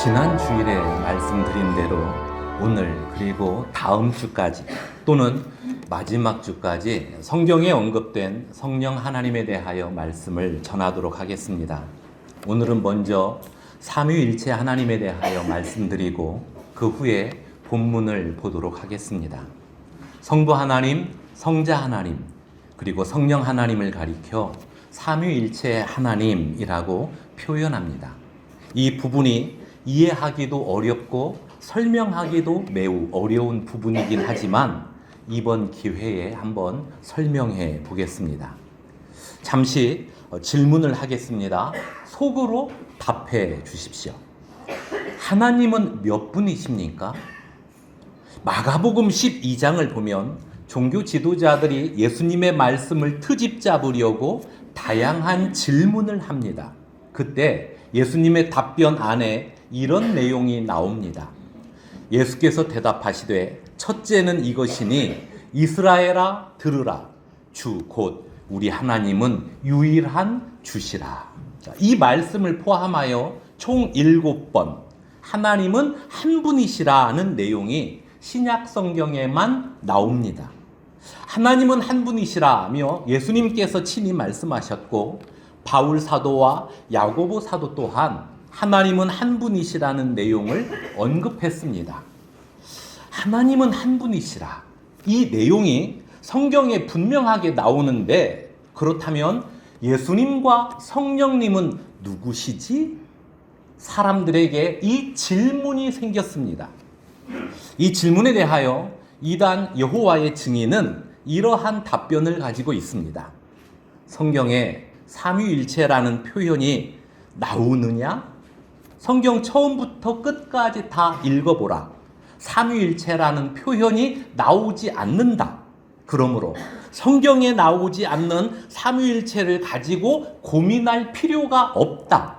지난 주일에 말씀드린 대로 오늘 그리고 다음 주까지 또는 마지막 주까지 성경에 언급된 성령 하나님에 대하여 말씀을 전하도록 하겠습니다. 오늘은 먼저 삼위일체 하나님에 대하여 말씀드리고 그 후에 본문을 보도록 하겠습니다. 성부 하나님, 성자 하나님, 그리고 성령 하나님을 가리켜 삼위일체 하나님이라고 표현합니다. 이 부분이 이해하기도 어렵고 설명하기도 매우 어려운 부분이긴 하지만 이번 기회에 한번 설명해 보겠습니다. 잠시 질문을 하겠습니다. 속으로 답해 주십시오. 하나님은 몇 분이십니까? 마가복음 12장을 보면 종교 지도자들이 예수님의 말씀을 트집 잡으려고 다양한 질문을 합니다. 그때 예수님의 답변 안에 이런 내용이 나옵니다. 예수께서 대답하시되 첫째는 이것이니 이스라엘아 들으라. 주 곧 우리 하나님은 유일한 주시라. 이 말씀을 포함하여 총 7번 하나님은 한 분이시라는 내용이 신약 성경에만 나옵니다. 하나님은 한 분이시라며 예수님께서 친히 말씀하셨고 바울 사도와 야고보 사도 또한 하나님은 한 분이시라는 내용을 언급했습니다. 하나님은 한 분이시라. 이 내용이 성경에 분명하게 나오는데 그렇다면 예수님과 성령님은 누구시지? 사람들에게 이 질문이 생겼습니다. 이 질문에 대하여 이단 여호와의 증인은 이러한 답변을 가지고 있습니다. 성경에 삼위일체라는 표현이 나오느냐? 성경 처음부터 끝까지 다 읽어보라. 삼위일체라는 표현이 나오지 않는다. 그러므로 성경에 나오지 않는 삼위일체를 가지고 고민할 필요가 없다.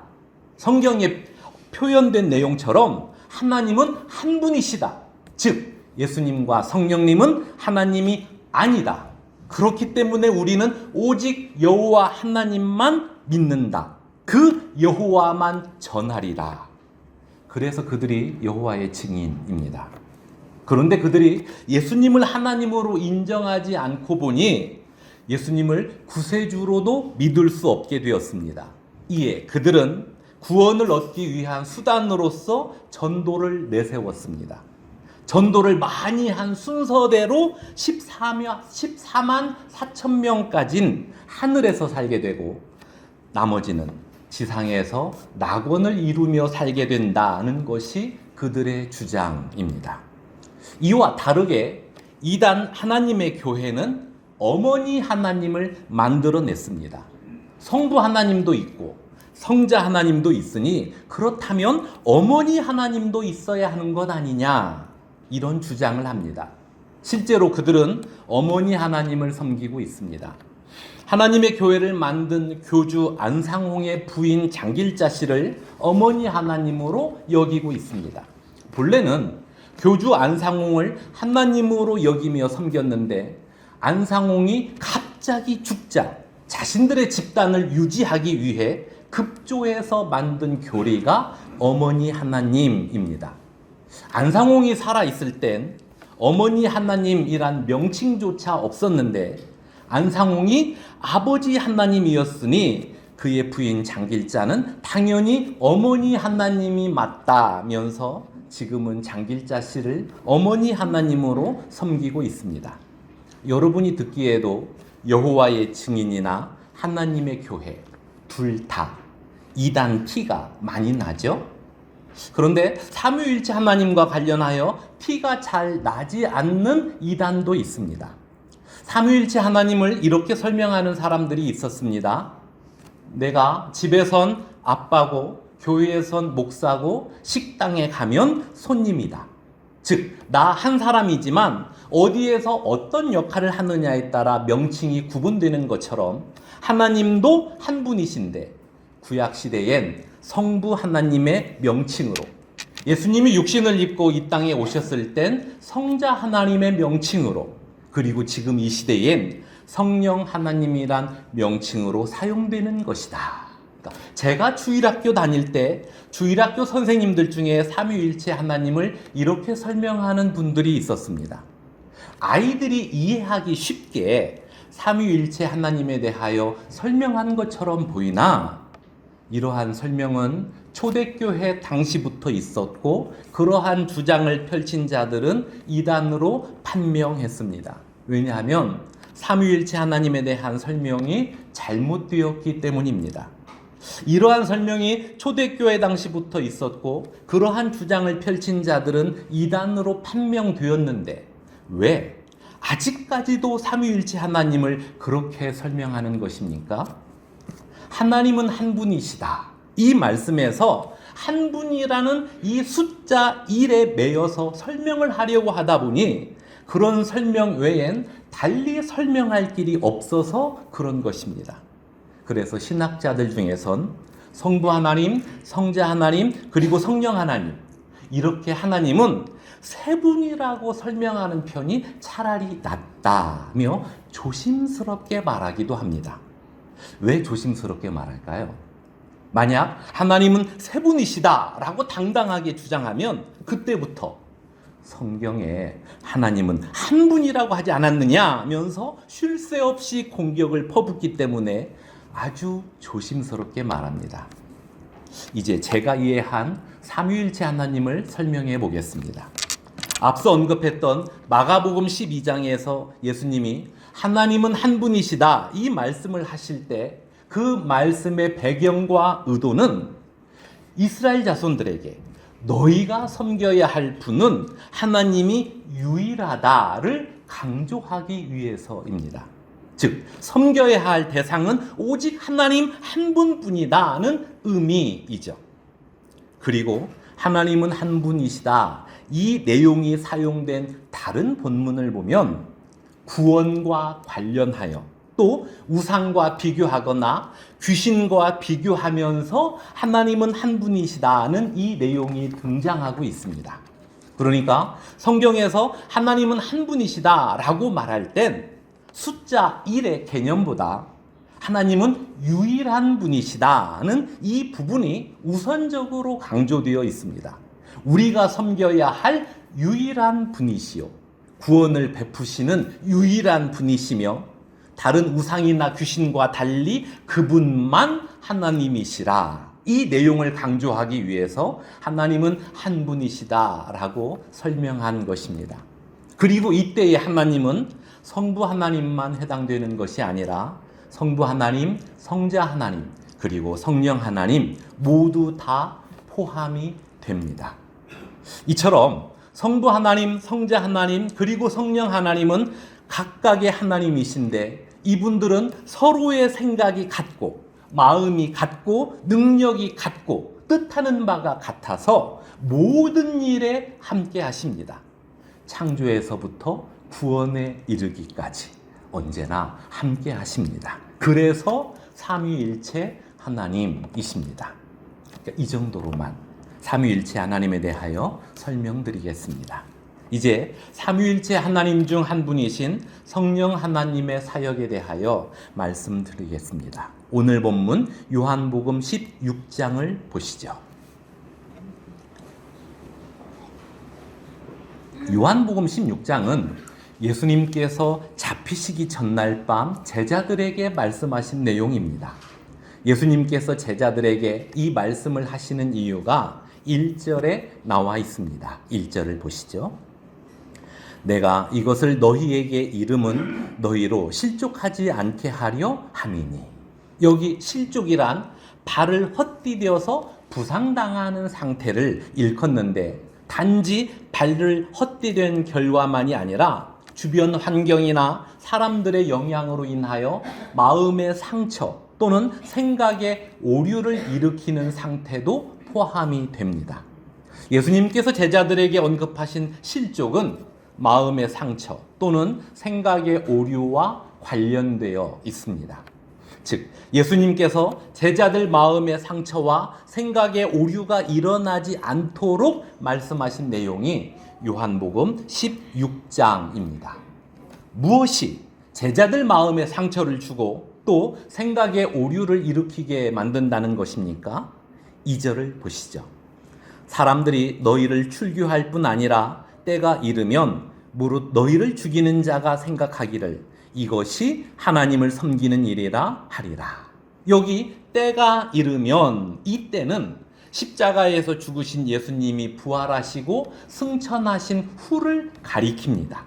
성경에 표현된 내용처럼 하나님은 한 분이시다. 즉 예수님과 성령님은 하나님이 아니다. 그렇기 때문에 우리는 오직 여호와 하나님만 믿는다. 그 여호와만 전하리라. 그래서 그들이 여호와의 증인입니다. 그런데 그들이 예수님을 하나님으로 인정하지 않고 보니 예수님을 구세주로도 믿을 수 없게 되었습니다. 이에 그들은 구원을 얻기 위한 수단으로서 전도를 내세웠습니다. 전도를 많이 한 순서대로 14만 4천 명까지는 하늘에서 살게 되고 나머지는 지상에서 낙원을 이루며 살게 된다는 것이 그들의 주장입니다. 이와 다르게 이단 하나님의 교회는 어머니 하나님을 만들어냈습니다. 성부 하나님도 있고 성자 하나님도 있으니 그렇다면 어머니 하나님도 있어야 하는 것 아니냐, 이런 주장을 합니다. 실제로 그들은 어머니 하나님을 섬기고 있습니다. 하나님의 교회를 만든 교주 안상홍의 부인 장길자 씨를 어머니 하나님으로 여기고 있습니다. 본래는 교주 안상홍을 하나님으로 여기며 섬겼는데 안상홍이 갑자기 죽자 자신들의 집단을 유지하기 위해 급조해서 만든 교리가 어머니 하나님입니다. 안상홍이 살아있을 땐 어머니 하나님이란 명칭조차 없었는데 안상홍이 아버지 하나님이었으니 그의 부인 장길자는 당연히 어머니 하나님이 맞다면서 지금은 장길자 씨를 어머니 하나님으로 섬기고 있습니다. 여러분이 듣기에도 여호와의 증인이나 하나님의 교회 둘 다 이단 티가 많이 나죠? 그런데 삼위일체 하나님과 관련하여 티가 잘 나지 않는 이단도 있습니다. 삼위일체 하나님을 이렇게 설명하는 사람들이 있었습니다. 내가 집에선 아빠고 교회에선 목사고 식당에 가면 손님이다. 즉, 나 한 사람이지만 어디에서 어떤 역할을 하느냐에 따라 명칭이 구분되는 것처럼 하나님도 한 분이신데 구약시대엔 성부 하나님의 명칭으로, 예수님이 육신을 입고 이 땅에 오셨을 땐 성자 하나님의 명칭으로, 그리고 지금 이 시대엔 성령 하나님이란 명칭으로 사용되는 것이다. 제가 주일학교 다닐 때 주일학교 선생님들 중에 삼위일체 하나님을 이렇게 설명하는 분들이 있었습니다. 아이들이 이해하기 쉽게 삼위일체 하나님에 대하여 설명한 것처럼 보이나 이러한 설명은 초대교회 당시부터 있었고 그러한 주장을 펼친 자들은 이단으로 판명했습니다. 왜냐하면 삼위일체 하나님에 대한 설명이 잘못되었기 때문입니다. 이러한 설명이 초대교회 당시부터 있었고 그러한 주장을 펼친 자들은 이단으로 판명되었는데 왜 아직까지도 삼위일체 하나님을 그렇게 설명하는 것입니까? 하나님은 한 분이시다. 이 말씀에서 한 분이라는 이 숫자 1에 매여서 설명을 하려고 하다 보니 그런 설명 외엔 달리 설명할 길이 없어서 그런 것입니다. 그래서 신학자들 중에선 성부 하나님, 성자 하나님, 그리고 성령 하나님, 이렇게 하나님은 세 분이라고 설명하는 편이 차라리 낫다며 조심스럽게 말하기도 합니다. 왜 조심스럽게 말할까요? 만약 하나님은 세 분이시다라고 당당하게 주장하면 그때부터 성경에 하나님은 한 분이라고 하지 않았느냐면서 쉴 새 없이 공격을 퍼붓기 때문에 아주 조심스럽게 말합니다. 이제 제가 이해한 삼위일체 하나님을 설명해 보겠습니다. 앞서 언급했던 마가복음 12장에서 예수님이 하나님은 한 분이시다 이 말씀을 하실 때 그 말씀의 배경과 의도는 이스라엘 자손들에게 너희가 섬겨야 할 분은 하나님이 유일하다를 강조하기 위해서입니다. 즉 섬겨야 할 대상은 오직 하나님 한 분뿐이다는 의미이죠. 그리고 하나님은 한 분이시다 이 내용이 사용된 다른 본문을 보면 구원과 관련하여 또 우상과 비교하거나 귀신과 비교하면서 하나님은 한 분이시다는 이 내용이 등장하고 있습니다. 그러니까 성경에서 하나님은 한 분이시다라고 말할 땐 숫자 1의 개념보다 하나님은 유일한 분이시다는 이 부분이 우선적으로 강조되어 있습니다. 우리가 섬겨야 할 유일한 분이시요 구원을 베푸시는 유일한 분이시며 다른 우상이나 귀신과 달리 그분만 하나님이시라. 이 내용을 강조하기 위해서 하나님은 한 분이시다라고 설명한 것입니다. 그리고 이때의 하나님은 성부 하나님만 해당되는 것이 아니라 성부 하나님, 성자 하나님, 그리고 성령 하나님 모두 다 포함이 됩니다. 이처럼 성부 하나님, 성자 하나님, 그리고 성령 하나님은 각각의 하나님이신데 이분들은 서로의 생각이 같고 마음이 같고 능력이 같고 뜻하는 바가 같아서 모든 일에 함께 하십니다. 창조에서부터 구원에 이르기까지 언제나 함께 하십니다. 그래서 삼위일체 하나님이십니다. 그러니까 이 정도로만 삼위일체 하나님에 대하여 설명드리겠습니다. 이제 삼위일체 하나님 중 한 분이신 성령 하나님의 사역에 대하여 말씀드리겠습니다. 오늘 본문 요한복음 16장을 보시죠. 요한복음 16장은 예수님께서 잡히시기 전날 밤 제자들에게 말씀하신 내용입니다. 예수님께서 제자들에게 이 말씀을 하시는 이유가 1절에 나와 있습니다. 1절을 보시죠. 내가 이것을 너희에게 이름은 너희로 실족하지 않게 하려 함이니. 여기 실족이란 발을 헛디뎌서 부상당하는 상태를 일컫는데 단지 발을 헛디딘 결과만이 아니라 주변 환경이나 사람들의 영향으로 인하여 마음의 상처 또는 생각의 오류를 일으키는 상태도 포함이 됩니다. 예수님께서 제자들에게 언급하신 실족은 마음의 상처 또는 생각의 오류와 관련되어 있습니다. 즉 예수님께서 제자들 마음의 상처와 생각의 오류가 일어나지 않도록 말씀하신 내용이 요한복음 16장입니다. 무엇이 제자들 마음에 상처를 주고 또 생각에 오류를 일으키게 만든다는 것입니까? 2절을 보시죠. 사람들이 너희를 출교할 뿐 아니라 때가 이르면 무릇 너희를 죽이는 자가 생각하기를 이것이 하나님을 섬기는 일이라 하리라. 여기 때가 이르면, 이 때는 십자가에서 죽으신 예수님이 부활하시고 승천하신 후를 가리킵니다.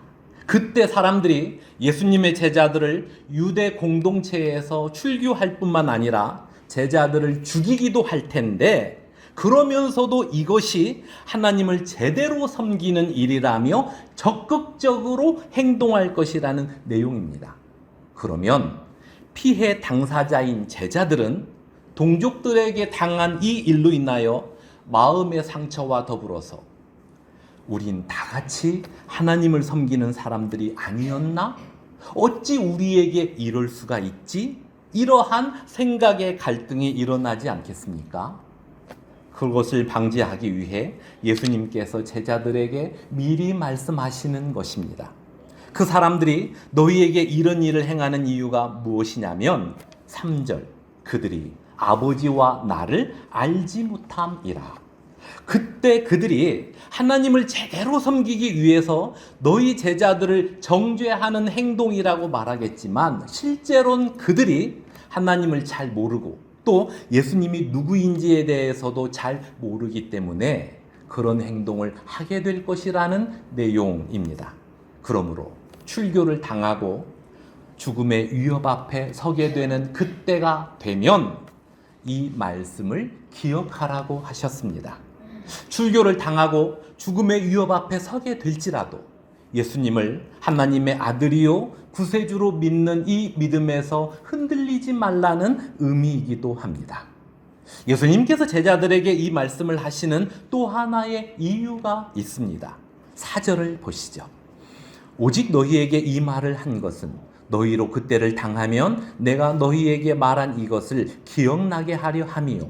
그때 사람들이 예수님의 제자들을 유대 공동체에서 출교할 뿐만 아니라 제자들을 죽이기도 할 텐데, 그러면서도 이것이 하나님을 제대로 섬기는 일이라며 적극적으로 행동할 것이라는 내용입니다. 그러면 피해 당사자인 제자들은 동족들에게 당한 이 일로 인하여 마음의 상처와 더불어서 우린 다 같이 하나님을 섬기는 사람들이 아니었나? 어찌 우리에게 이럴 수가 있지? 이러한 생각의 갈등이 일어나지 않겠습니까? 그것을 방지하기 위해 예수님께서 제자들에게 미리 말씀하시는 것입니다. 그 사람들이 너희에게 이런 일을 행하는 이유가 무엇이냐면 3절, 그들이 아버지와 나를 알지 못함이라. 그때 그들이 하나님을 제대로 섬기기 위해서 너희 제자들을 정죄하는 행동이라고 말하겠지만, 실제로는 그들이 하나님을 잘 모르고 또 예수님이 누구인지에 대해서도 잘 모르기 때문에 그런 행동을 하게 될 것이라는 내용입니다. 그러므로 출교를 당하고 죽음의 위협 앞에 서게 되는 그때가 되면 이 말씀을 기억하라고 하셨습니다. 출교를 당하고 죽음의 위협 앞에 서게 될지라도 예수님을 하나님의 아들이요 구세주로 믿는 이 믿음에서 흔들리지 말라는 의미이기도 합니다. 예수님께서 제자들에게 이 말씀을 하시는 또 하나의 이유가 있습니다. 4절을 보시죠. 오직 너희에게 이 말을 한 것은 너희로 그때를 당하면 내가 너희에게 말한 이것을 기억나게 하려 함이요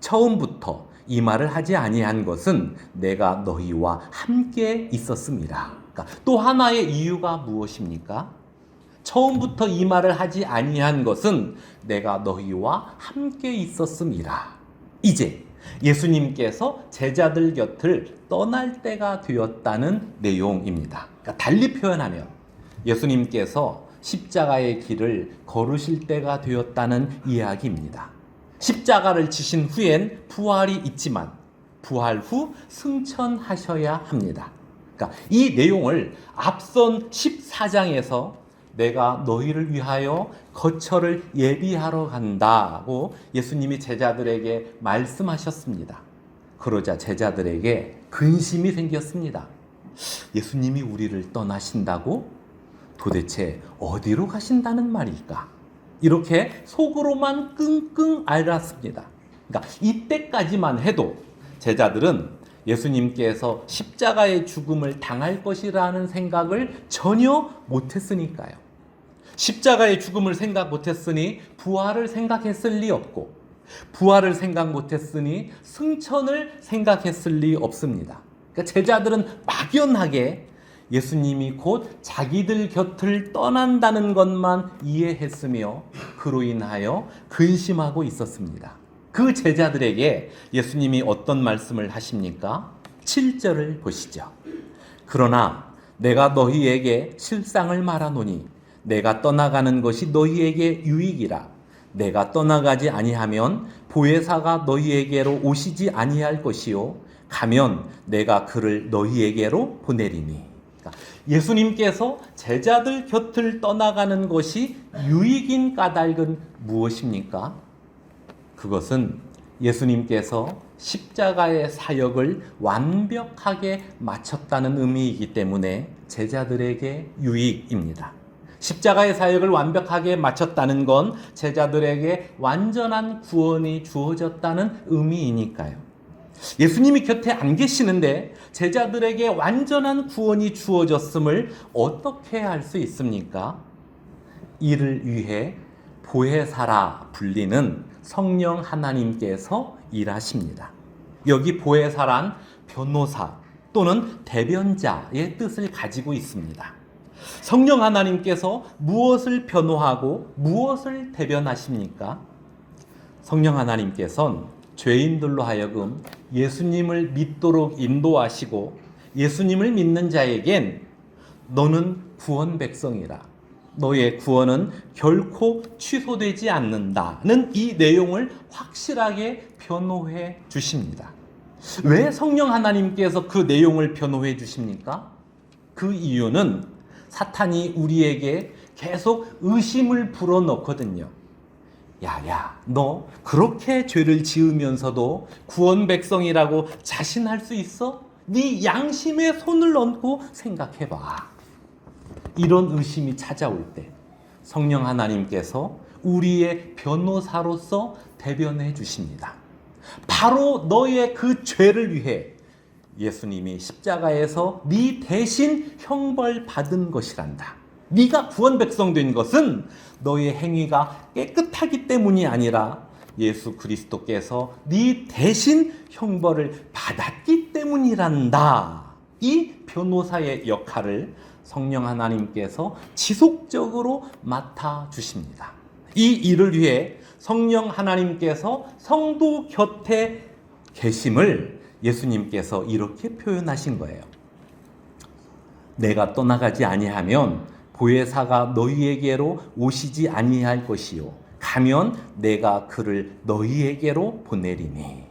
처음부터 이 말을 하지 아니한 것은 내가 너희와 함께 있었음이라. 그러니까 또 하나의 이유가 무엇입니까? 처음부터 이 말을 하지 아니한 것은 내가 너희와 함께 있었음이라. 이제 예수님께서 제자들 곁을 떠날 때가 되었다는 내용입니다. 그러니까 달리 표현하면 예수님께서 십자가의 길을 걸으실 때가 되었다는 이야기입니다. 십자가를 지신 후엔 부활이 있지만 부활 후 승천하셔야 합니다. 그러니까 이 내용을 앞선 14장에서 내가 너희를 위하여 거처를 예비하러 간다고 예수님이 제자들에게 말씀하셨습니다. 그러자 제자들에게 근심이 생겼습니다. 예수님이 우리를 떠나신다고? 도대체 어디로 가신다는 말일까? 이렇게 속으로만 끙끙 앓았습니다. 그러니까 이때까지만 해도 제자들은 예수님께서 십자가의 죽음을 당할 것이라는 생각을 전혀 못했으니까요. 십자가의 죽음을 생각 못했으니 부활을 생각했을 리 없고, 부활을 생각 못했으니 승천을 생각했을 리 없습니다. 그러니까 제자들은 막연하게 예수님이 곧 자기들 곁을 떠난다는 것만 이해했으며 그로 인하여 근심하고 있었습니다. 그 제자들에게 예수님이 어떤 말씀을 하십니까? 7절을 보시죠. 그러나 내가 너희에게 실상을 말하노니 내가 떠나가는 것이 너희에게 유익이라. 내가 떠나가지 아니하면 보혜사가 너희에게로 오시지 아니할 것이요 가면 내가 그를 너희에게로 보내리니. 예수님께서 제자들 곁을 떠나가는 것이 유익인 까닭은 무엇입니까? 그것은 예수님께서 십자가의 사역을 완벽하게 마쳤다는 의미이기 때문에 제자들에게 유익입니다. 십자가의 사역을 완벽하게 마쳤다는 건 제자들에게 완전한 구원이 주어졌다는 의미이니까요. 예수님이 곁에 안 계시는데 제자들에게 완전한 구원이 주어졌음을 어떻게 알 수 있습니까? 이를 위해 보혜사라 불리는 성령 하나님께서 일하십니다. 여기 보혜사란 변호사 또는 대변자의 뜻을 가지고 있습니다. 성령 하나님께서 무엇을 변호하고 무엇을 대변하십니까? 성령 하나님께서는 죄인들로 하여금 예수님을 믿도록 인도하시고 예수님을 믿는 자에겐 너는 구원 백성이라, 너의 구원은 결코 취소되지 않는다는 이 내용을 확실하게 변호해 주십니다. 왜 성령 하나님께서 그 내용을 변호해 주십니까? 그 이유는 사탄이 우리에게 계속 의심을 불어넣거든요. 야야, 너 그렇게 죄를 지으면서도 구원 백성이라고 자신할 수 있어? 네 양심에 손을 얹고 생각해봐. 이런 의심이 찾아올 때 성령 하나님께서 우리의 변호사로서 대변해 주십니다. 바로 너의 그 죄를 위해 예수님이 십자가에서 네 대신 형벌 받은 것이란다. 네가 구원 백성 된 것은 너의 행위가 깨끗하기 때문이 아니라 예수 그리스도께서 네 대신 형벌을 받았기 때문이란다. 이 변호사의 역할을 성령 하나님께서 지속적으로 맡아 주십니다. 이 일을 위해 성령 하나님께서 성도 곁에 계심을 예수님께서 이렇게 표현하신 거예요. 내가 떠나가지 아니하면 보혜사가 너희에게로 오시지 아니할 것이요, 가면 내가 그를 너희에게로 보내리니.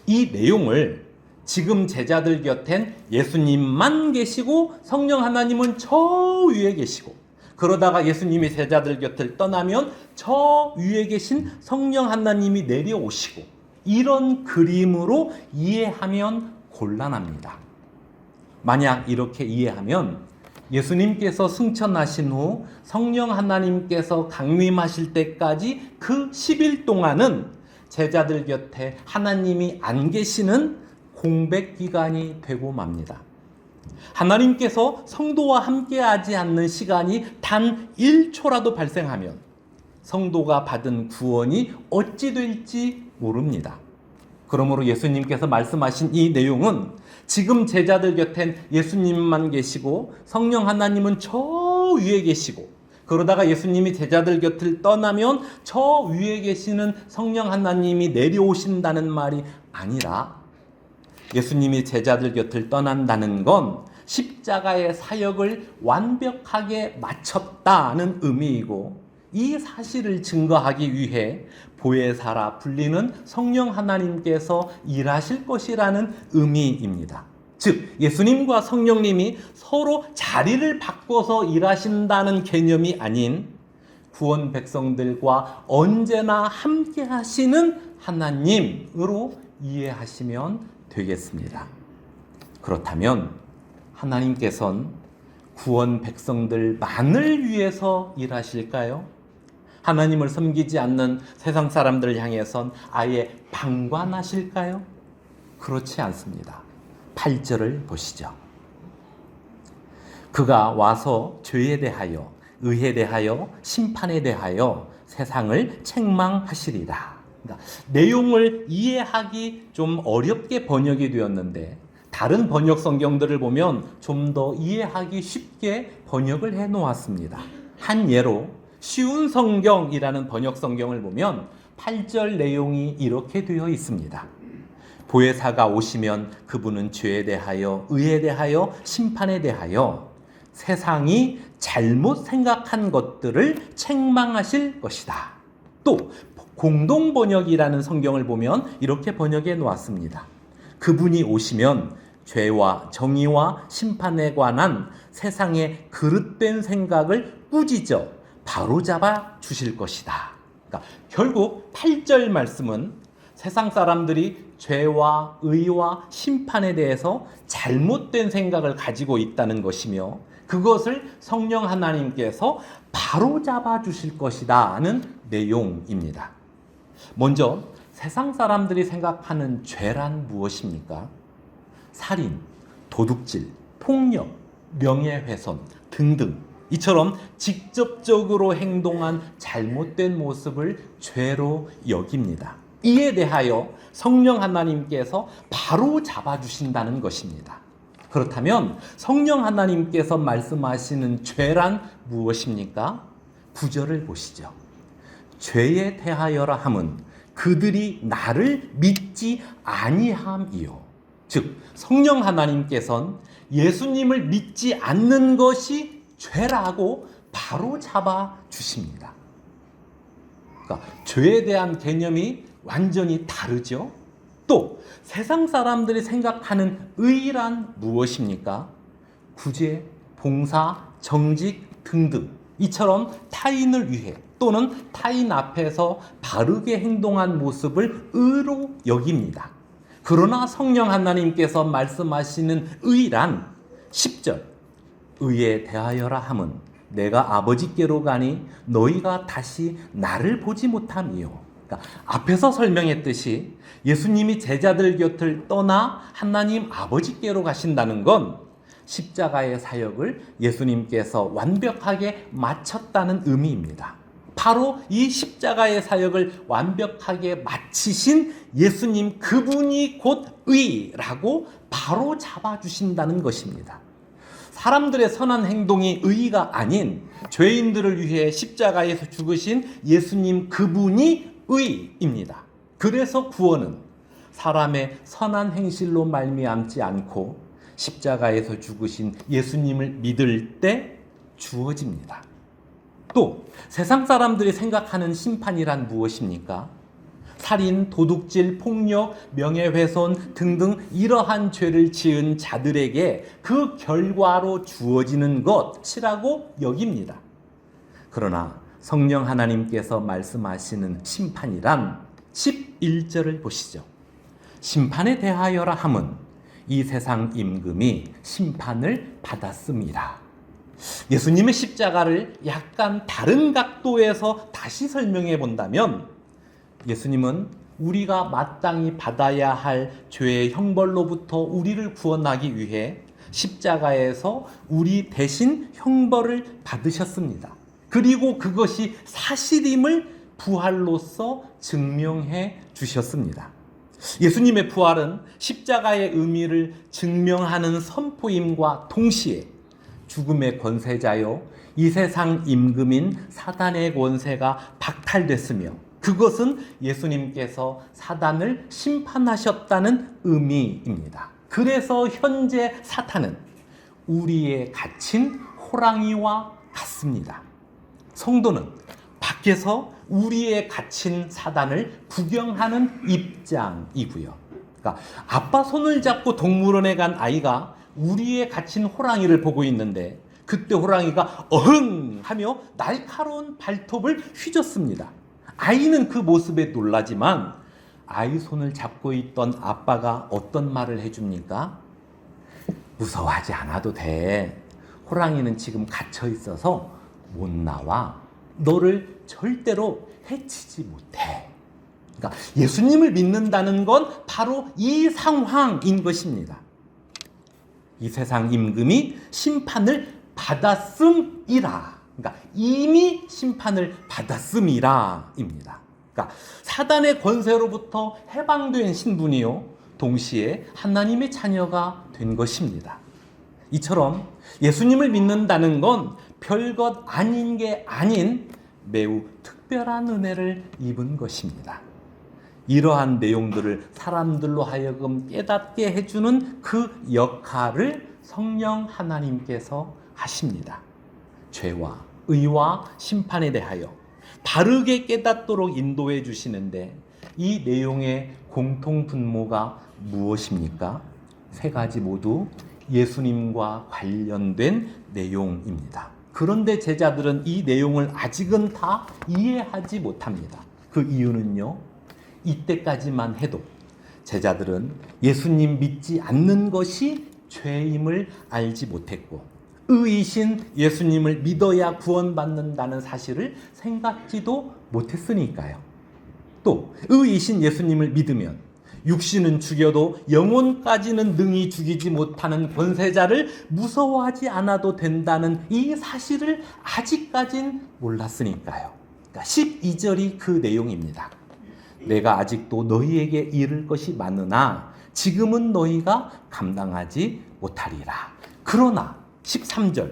이 내용을 지금 제자들 곁엔 예수님만 계시고 성령 하나님은 저 위에 계시고, 그러다가 예수님이 제자들 곁을 떠나면 저 위에 계신 성령 하나님이 내려오시고, 이런 그림으로 이해하면 곤란합니다. 만약 이렇게 이해하면 예수님께서 승천하신 후 성령 하나님께서 강림하실 때까지 그 10일 동안은 제자들 곁에 하나님이 안 계시는 공백 기간이 되고 맙니다. 하나님께서 성도와 함께하지 않는 시간이 단 1초라도 발생하면 성도가 받은 구원이 어찌 될지 모릅니다. 그러므로 예수님께서 말씀하신 이 내용은 지금 제자들 곁엔 예수님만 계시고 성령 하나님은 저 위에 계시고, 그러다가 예수님이 제자들 곁을 떠나면 저 위에 계시는 성령 하나님이 내려오신다는 말이 아니라, 예수님이 제자들 곁을 떠난다는 건 십자가의 사역을 완벽하게 마쳤다는 의미이고, 이 사실을 증거하기 위해 보혜사라 불리는 성령 하나님께서 일하실 것이라는 의미입니다. 즉, 예수님과 성령님이 서로 자리를 바꿔서 일하신다는 개념이 아닌 구원 백성들과 언제나 함께 하시는 하나님으로 이해하시면 되겠습니다. 그렇다면 하나님께서는 구원 백성들만을 위해서 일하실까요? 하나님을 섬기지 않는 세상 사람들을 향해선 아예 방관하실까요? 그렇지 않습니다. 8절을 보시죠. 그가 와서 죄에 대하여, 의에 대하여, 심판에 대하여 세상을 책망하시리라. 그러니까 내용을 이해하기 좀 어렵게 번역이 되었는데, 다른 번역 성경들을 보면 좀 더 이해하기 쉽게 번역을 해 놓았습니다. 한 예로 쉬운 성경이라는 번역 성경을 보면 8절 내용이 이렇게 되어 있습니다. 보혜사가 오시면 그분은 죄에 대하여, 의에 대하여, 심판에 대하여 세상이 잘못 생각한 것들을 책망하실 것이다. 또 공동 번역이라는 성경을 보면 이렇게 번역해 놓았습니다. 그분이 오시면 죄와 정의와 심판에 관한 세상의 그릇된 생각을 꾸짖어 바로잡아 주실 것이다. 그러니까 결국 8절 말씀은 세상 사람들이 죄와 의와 심판에 대해서 잘못된 생각을 가지고 있다는 것이며, 그것을 성령 하나님께서 바로잡아 주실 것이다는 내용입니다. 먼저 세상 사람들이 생각하는 죄란 무엇입니까? 살인, 도둑질, 폭력, 명예훼손 등등, 이처럼 직접적으로 행동한 잘못된 모습을 죄로 여깁니다. 이에 대하여 성령 하나님께서 바로 잡아주신다는 것입니다. 그렇다면 성령 하나님께서 말씀하시는 죄란 무엇입니까? 9절을 보시죠. 죄에 대하여라 함은 그들이 나를 믿지 아니함이요. 즉 성령 하나님께서는 예수님을 믿지 않는 것이 죄라고 바로 잡아 주십니다. 그러니까 죄에 대한 개념이 완전히 다르죠. 또 세상 사람들이 생각하는 의란 무엇입니까? 구제, 봉사, 정직 등등 이처럼 타인을 위해 또는 타인 앞에서 바르게 행동한 모습을 의로 여깁니다. 그러나 성령 하나님께서 말씀하시는 의란 10절 의에 대하여라 함은 내가 아버지께로 가니 너희가 다시 나를 보지 못함이요. 그러니까 앞에서 설명했듯이 예수님이 제자들 곁을 떠나 하나님 아버지께로 가신다는 건 십자가의 사역을 예수님께서 완벽하게 마쳤다는 의미입니다. 바로 이 십자가의 사역을 완벽하게 마치신 예수님 그분이 곧 의라고 바로 잡아주신다는 것입니다. 사람들의 선한 행동이 의가 아닌 죄인들을 위해 십자가에서 죽으신 예수님 그분이 의입니다. 그래서 구원은 사람의 선한 행실로 말미암지 않고 십자가에서 죽으신 예수님을 믿을 때 주어집니다. 또 세상 사람들이 생각하는 심판이란 무엇입니까? 살인, 도둑질, 폭력, 명예훼손 등등 이러한 죄를 지은 자들에게 그 결과로 주어지는 것이라고 여깁니다. 그러나 성령 하나님께서 말씀하시는 심판이란 11절을 보시죠. 심판에 대하여라 함은 이 세상 임금이 심판을 받았습니다. 예수님의 십자가를 약간 다른 각도에서 다시 설명해 본다면 예수님은 우리가 마땅히 받아야 할 죄의 형벌로부터 우리를 구원하기 위해 십자가에서 우리 대신 형벌을 받으셨습니다. 그리고 그것이 사실임을 부활로서 증명해 주셨습니다. 예수님의 부활은 십자가의 의미를 증명하는 선포임과 동시에 죽음의 권세자요 이 세상 임금인 사단의 권세가 박탈됐으며 그것은 예수님께서 사단을 심판하셨다는 의미입니다. 그래서 현재 사탄은 우리의 갇힌 호랑이와 같습니다. 성도는 밖에서 우리의 갇힌 사단을 구경하는 입장이고요. 그러니까 아빠 손을 잡고 동물원에 간 아이가 우리의 갇힌 호랑이를 보고 있는데 그때 호랑이가 어흥 하며 날카로운 발톱을 휘젓습니다. 아이는 그 모습에 놀라지만 아이 손을 잡고 있던 아빠가 어떤 말을 해줍니까? 무서워하지 않아도 돼. 호랑이는 지금 갇혀 있어서 못 나와. 너를 절대로 해치지 못해. 그러니까 예수님을 믿는다는 건 바로 이 상황인 것입니다. 이 세상 임금이 심판을 받았음이라. 그러니까 이미 심판을 받았음이라입니다. 그러니까 사단의 권세로부터 해방된 신분이요 동시에 하나님의 자녀가 된 것입니다. 이처럼 예수님을 믿는다는 건 별것 아닌 게 아닌 매우 특별한 은혜를 입은 것입니다. 이러한 내용들을 사람들로 하여금 깨닫게 해주는 그 역할을 성령 하나님께서 하십니다. 죄와 의와 심판에 대하여 바르게 깨닫도록 인도해 주시는데 이 내용의 공통 분모가 무엇입니까? 세 가지 모두 예수님과 관련된 내용입니다. 그런데 제자들은 이 내용을 아직은 다 이해하지 못합니다. 그 이유는요, 이때까지만 해도 제자들은 예수님 믿지 않는 것이 죄임을 알지 못했고 의이신 예수님을 믿어야 구원받는다는 사실을 생각지도 못했으니까요. 또 의이신 예수님을 믿으면 육신은 죽여도 영혼까지는 능히 죽이지 못하는 권세자를 무서워하지 않아도 된다는 이 사실을 아직까진 몰랐으니까요. 그러니까 12절이 그 내용입니다. 내가 아직도 너희에게 이를 것이 많으나 지금은 너희가 감당하지 못하리라. 그러나 13절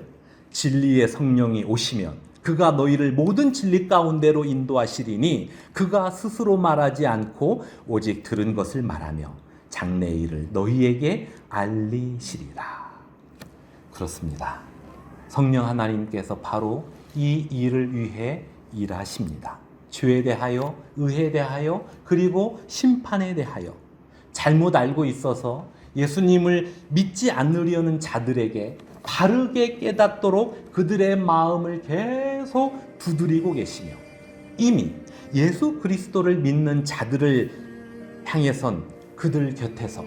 진리의 성령이 오시면 그가 너희를 모든 진리 가운데로 인도하시리니 그가 스스로 말하지 않고 오직 들은 것을 말하며 장래의 일을 너희에게 알리시리라. 그렇습니다. 성령 하나님께서 바로 이 일을 위해 일하십니다. 죄에 대하여, 의에 대하여, 그리고 심판에 대하여. 잘못 알고 있어서 예수님을 믿지 않으려는 자들에게 바르게 깨닫도록 그들의 마음을 계속 두드리고 계시며, 이미 예수 그리스도를 믿는 자들을 향해선 그들 곁에서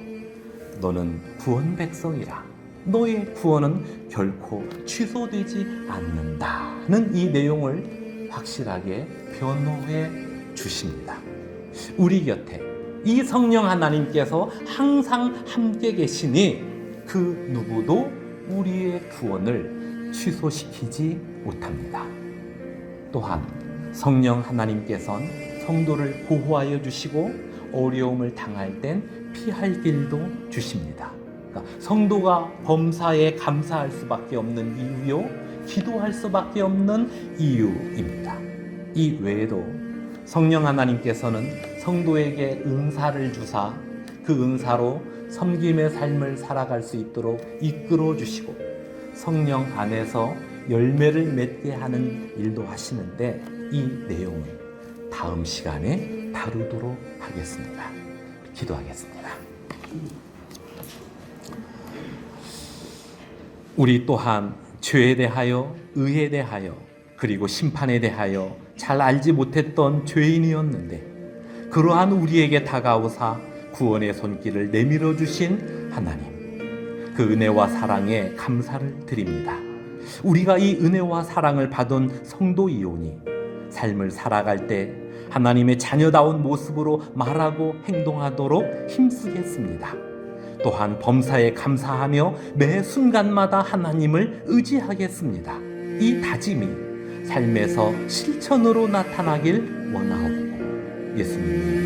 너는 구원 백성이라, 너의 구원은 결코 취소되지 않는다는 이 내용을 확실하게 변호해 주십니다. 우리 곁에 이 성령 하나님께서 항상 함께 계시니 그 누구도 우리의 구원을 취소시키지 못합니다. 또한 성령 하나님께서는 성도를 보호하여 주시고 어려움을 당할 땐 피할 길도 주십니다. 그러니까 성도가 범사에 감사할 수밖에 없는 이유요, 기도할 수밖에 없는 이유입니다. 이 외에도 성령 하나님께서는 성도에게 은사를 주사 그 은사로 섬김의 삶을 살아갈 수 있도록 이끌어 주시고 성령 안에서 열매를 맺게 하는 일도 하시는데, 이 내용을 다음 시간에 다루도록 하겠습니다. 기도하겠습니다. 우리 또한 죄에 대하여, 의에 대하여, 그리고 심판에 대하여 잘 알지 못했던 죄인이었는데 그러한 우리에게 다가오사 구원의 손길을 내밀어 주신 하나님, 그 은혜와 사랑에 감사를 드립니다. 우리가 이 은혜와 사랑을 받은 성도이오니 삶을 살아갈 때 하나님의 자녀다운 모습으로 말하고 행동하도록 힘쓰겠습니다. 또한 범사에 감사하며 매 순간마다 하나님을 의지하겠습니다. 이 다짐이 삶에서 실천으로 나타나길 원하옵고 예수님의